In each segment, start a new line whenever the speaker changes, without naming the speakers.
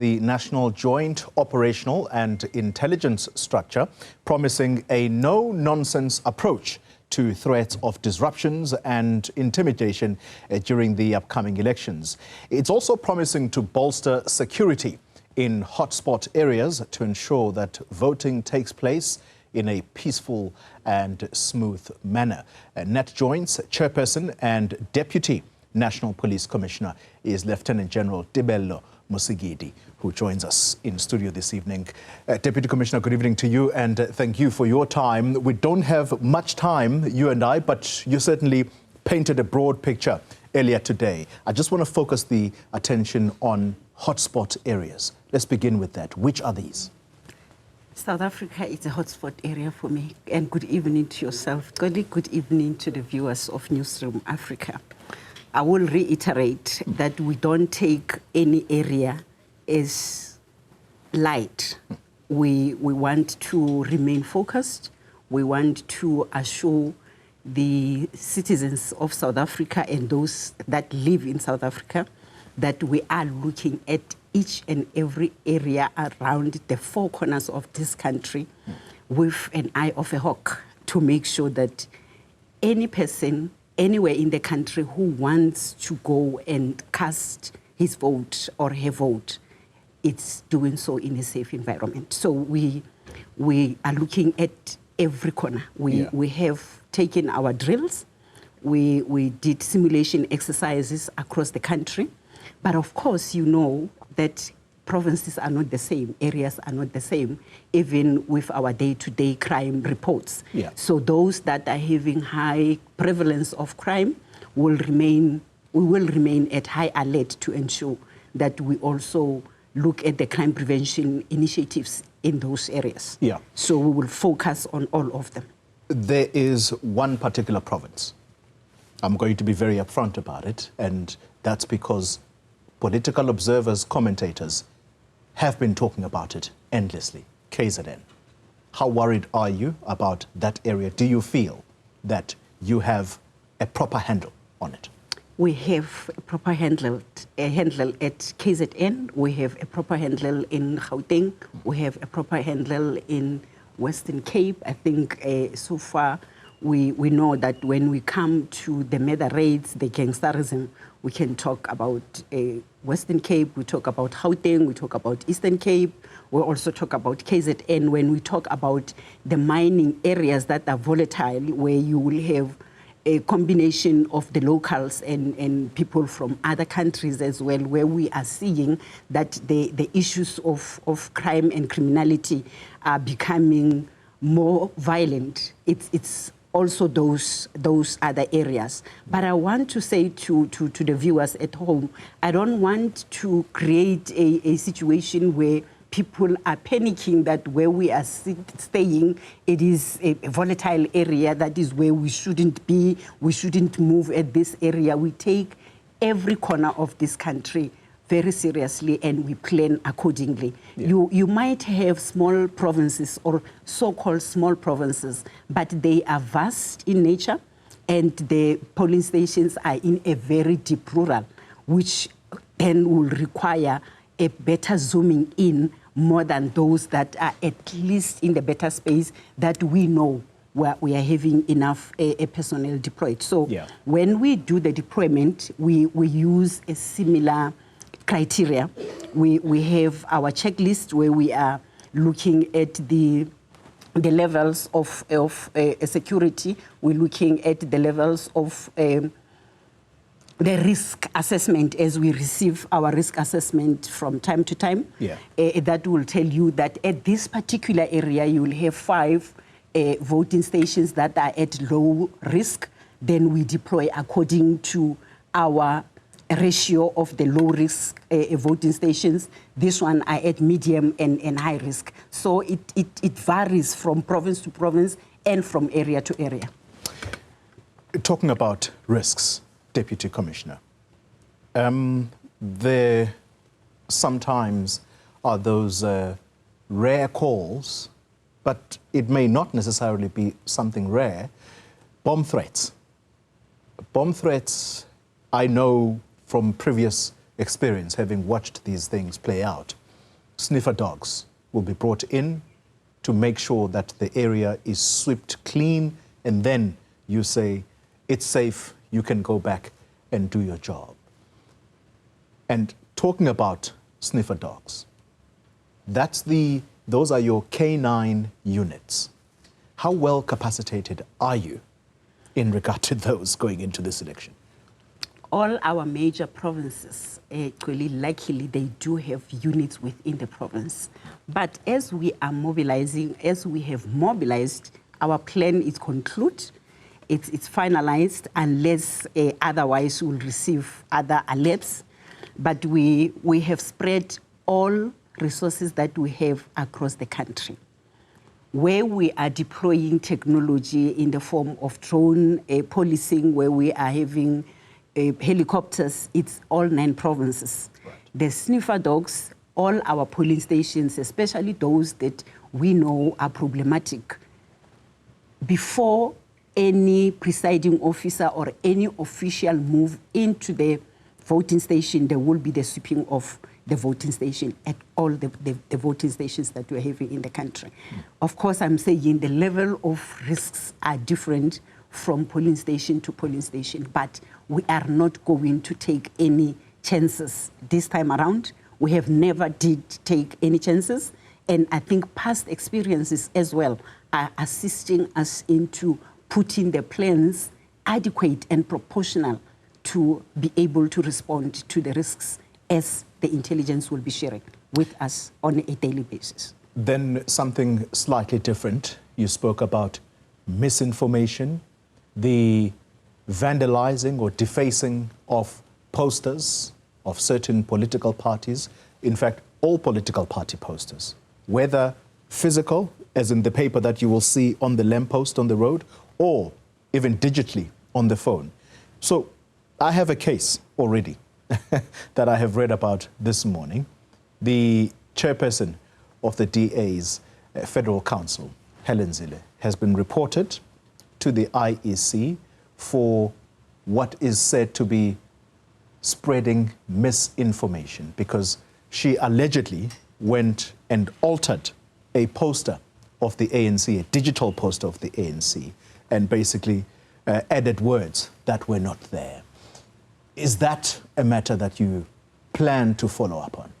The National Joint Operational and Intelligence Structure, promising a no-nonsense approach to threats of disruptions and intimidation during the upcoming elections. It's also promising to bolster security in hotspot areas to ensure that voting takes place in a peaceful and smooth manner. NatJoint's chairperson and Deputy National Police Commissioner is Lieutenant General Tebello Mosikili, who joins us in studio this evening. Deputy Commissioner, good evening to you, and thank you for your time. We don't have much time, you and I, but you certainly painted a broad picture earlier today. I just want to focus the attention on hotspot areas. Let's begin with that. Which are these?
South Africa is a hotspot area for me, and good evening to yourself. Good evening to the viewers of Newzroom Afrika. I will reiterate that we don't take any area as light. We want to remain focused. We want to assure the citizens of South Africa and those that live in South Africa that we are looking at each and every area around the four corners of this country with an eye of a hawk to make sure that any person anywhere in the country who wants to go and cast his vote or her vote, it's doing so in a safe environment. So we are looking at every corner. We have taken our drills. We did simulation exercises across the country. But of course, you know that provinces are not the same, areas are not the same, even with our day-to-day crime reports. So those that are having high prevalence of crime will remain at high alert to ensure that we also look at the crime prevention initiatives in those areas. So we will focus on all of them.
There is one particular province. I'm going to be very upfront about it, and that's because political observers, commentators have been talking about it endlessly, KZN. How worried are you about that area? Do you feel that you have a proper handle on it?
We have a proper handle at KZN. We have a proper handle in Gauteng. We have a proper handle in Western Cape. I think so far we know that when we come to the murder rates, the gangsterism, we can talk about Western Cape, we talk about Gauteng, we talk about Eastern Cape, we also talk about KZN when we talk about the mining areas that are volatile, where you will have a combination of the locals and people from other countries as well, where we are seeing that the issues of crime and criminality are becoming more violent. It's also those other areas. But I want to say to the viewers at home, I don't want to create a situation where people are panicking that where we are staying, it is a volatile area, that is where we shouldn't be, we shouldn't move at this area. We take every corner of this country very seriously, and we plan accordingly. You might have small provinces or so-called small provinces, but they are vast in nature, and the polling stations are in a very deep rural, which then will require a better zooming in more than those that are at least in the better space that we know where we are having enough personnel deployed. So when we do the deployment, we use a similar criteria. We have our checklist where we are looking at the levels of security. We're looking at the levels of the risk assessment as we receive our risk assessment from time to time. That will tell you that at this particular area, you will have 5 voting stations that are at low risk. Then we deploy according to our ratio of the low risk voting stations. This one are at medium and high risk. So it varies from province to province and from area to area.
Talking about risks, Deputy Commissioner, there sometimes are those rare calls, but it may not necessarily be something rare, bomb threats. Bomb threats, I know from previous experience, having watched these things play out, sniffer dogs will be brought in to make sure that the area is swept clean, and then you say, it's safe, you can go back and do your job. And talking about sniffer dogs, those are your K9 units. How well capacitated are you in regard to those going into this election?
All our major provinces, actually, luckily, they do have units within the province. But as we are mobilizing, as we have mobilized, our plan is concluded. It's finalized, unless otherwise we'll receive other alerts. But we have spread all resources that we have across the country. Where we are deploying technology in the form of drone policing, where we are having helicopters, it's all 9 provinces. Right. The sniffer dogs, all our polling stations, especially those that we know are problematic, before any presiding officer or any official move into the voting station, there will be the sweeping of the voting station at all the voting stations that we're having in the country. Of course, I'm saying the level of risks are different from polling station to polling station, but we are not going to take any chances this time around. We have never did take any chances, and I think past experiences as well are assisting us into putting the plans adequate and proportional to be able to respond to the risks as the intelligence will be sharing with us on a daily basis.
Then something slightly different. You spoke about misinformation, the vandalizing or defacing of posters of certain political parties, in fact, all political party posters, whether physical, as in the paper that you will see on the lamppost on the road, or even digitally on the phone. So I have a case already that I have read about this morning. The chairperson of the DA's Federal Council, Helen Zille, has been reported to the IEC for what is said to be spreading misinformation, because she allegedly went and altered a poster of the ANC, a digital poster of the ANC, and basically added words that were not there. Is that a matter that you plan to follow up on?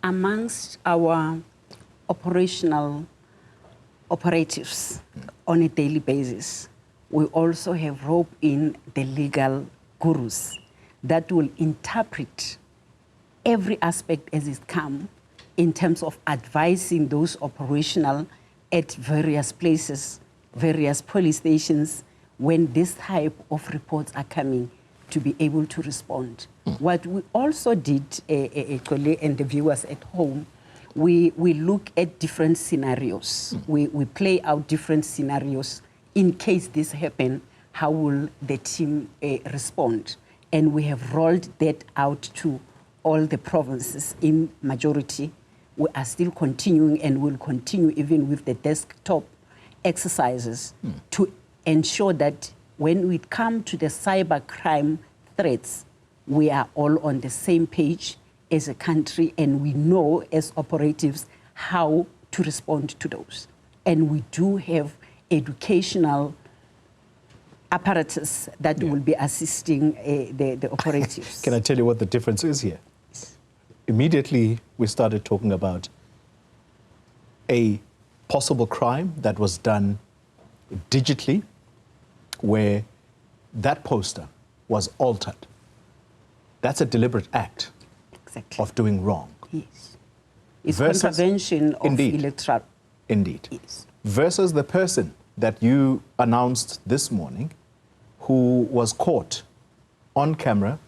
Amongst our operational operatives on a daily basis, we also have roped in the legal gurus that will interpret every aspect as it comes in terms of advising those operational at various places, various police stations, when this type of reports are coming, to be able to respond. What we also did, and the viewers at home, we look at different scenarios. We play out different scenarios. In case this happen, how will the team respond? And we have rolled that out to all the provinces in majority. We are still continuing and will continue even with the desktop exercises to ensure that when we come to the cyber crime threats, we are all on the same page as a country, and we know as operatives how to respond to those. And we do have educational apparatus that will be assisting the operatives.
Can I tell you what the difference is here? Immediately, we started talking about a possible crime that was done digitally, where that poster was altered. That's a deliberate act of doing wrong.
Yes. It's contravention of electoral.
Indeed.
Yes.
Versus the person that you announced this morning who was caught on camera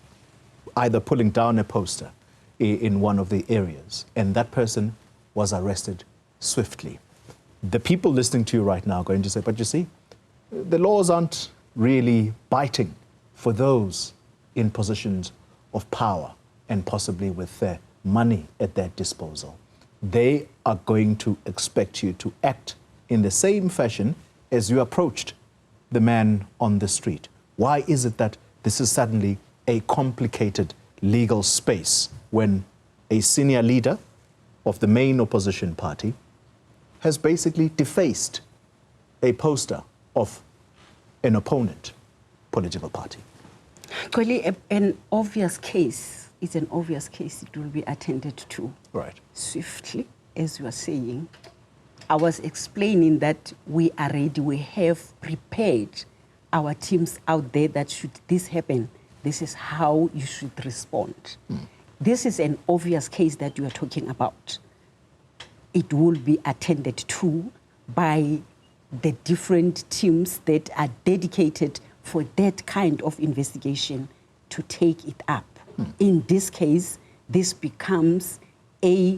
either pulling down a poster in one of the areas, and that person was arrested swiftly. The people listening to you right now are going to say, but you see, the laws aren't really biting for those in positions of power and possibly with their money at their disposal. They are going to expect you to act in the same fashion as you approached the man on the street. Why is it that this is suddenly a complicated legal space when a senior leader of the main opposition party has basically defaced a poster of an opponent political party.
Clearly, an obvious case, it's an obvious case, it will be attended to
Right.
swiftly, as you are saying. I was explaining that we are ready, we have prepared our teams out there that should this happen, this is how you should respond. This is an obvious case that you are talking about. It will be attended to by the different teams that are dedicated for that kind of investigation to take it up. In this case, this becomes a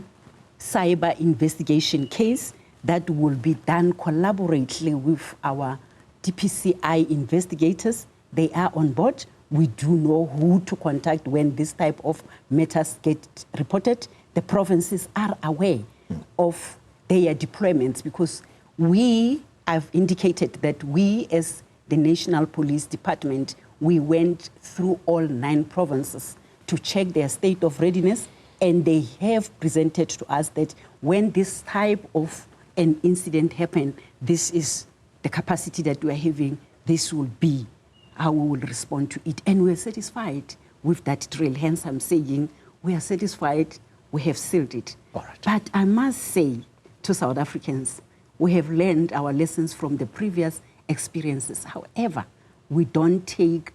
cyber investigation case that will be done collaboratively with our DPCI investigators. They are on board. We do know who to contact when this type of matters get reported. The provinces are aware of their deployments because we have indicated that we as the National Police Department, we went through all 9 provinces to check their state of readiness, and they have presented to us that when this type of an incident happened, this is the capacity that we are having, this will be how we will respond to it. And we are satisfied with that drill. Hence, I'm saying we are satisfied, we have sealed it.
All right.
But I must say to South Africans, we have learned our lessons from the previous experiences. However, we don't take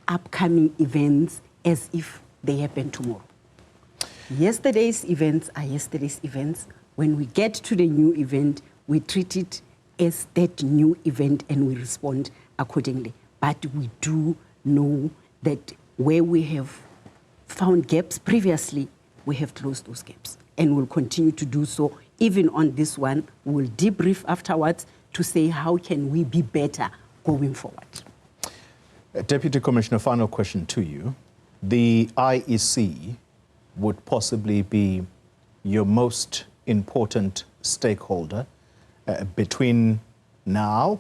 upcoming events as if they happen tomorrow. Yesterday's events are yesterday's events. When we get to the new event, we treat it as that new event and we respond accordingly. But we do know that where we have found gaps previously, we have closed those gaps and will continue to do so. Even on this one, we'll debrief afterwards to say how can we be better going forward.
Deputy Commissioner, final question to you. The IEC would possibly be your most important stakeholder between now,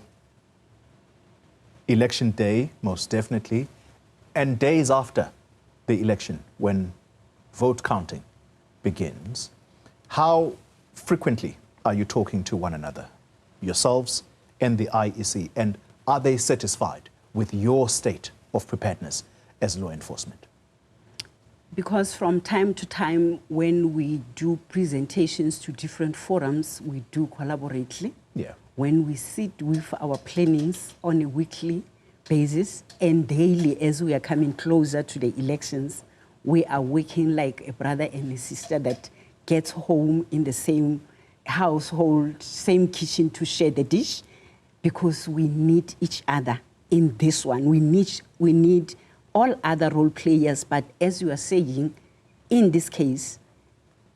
election day, most definitely, and days after the election when vote counting begins. How frequently are you talking to one another, yourselves and the IEC, and are they satisfied with your state of preparedness as law enforcement?
Because from time to time, when we do presentations to different forums, we do collaboratively.
Yeah.
When we sit with our plannings on a weekly basis and daily as we are coming closer to the elections, we are working like a brother and a sister that gets home in the same household, same kitchen to share the dish, because we need each other in this one. We need all other role players, but as you are saying, in this case,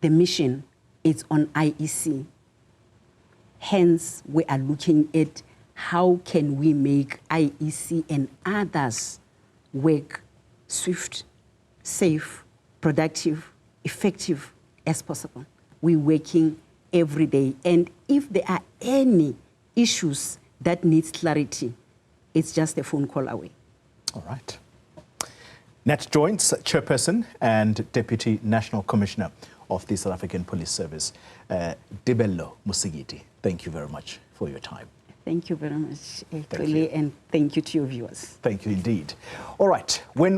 the mission is on IEC. Hence, we are looking at how can we make IEC and others work swift, safe, productive, effective as possible. We're working every day. And if there are any issues that needs clarity, it's just a phone call away.
All right. Nat Joints, Chairperson and Deputy National Commissioner of the South African Police Service, Tebello Mosikili. Thank you very much for your time.
Thank you very much, and thank you to your viewers.
Thank you indeed. All right. When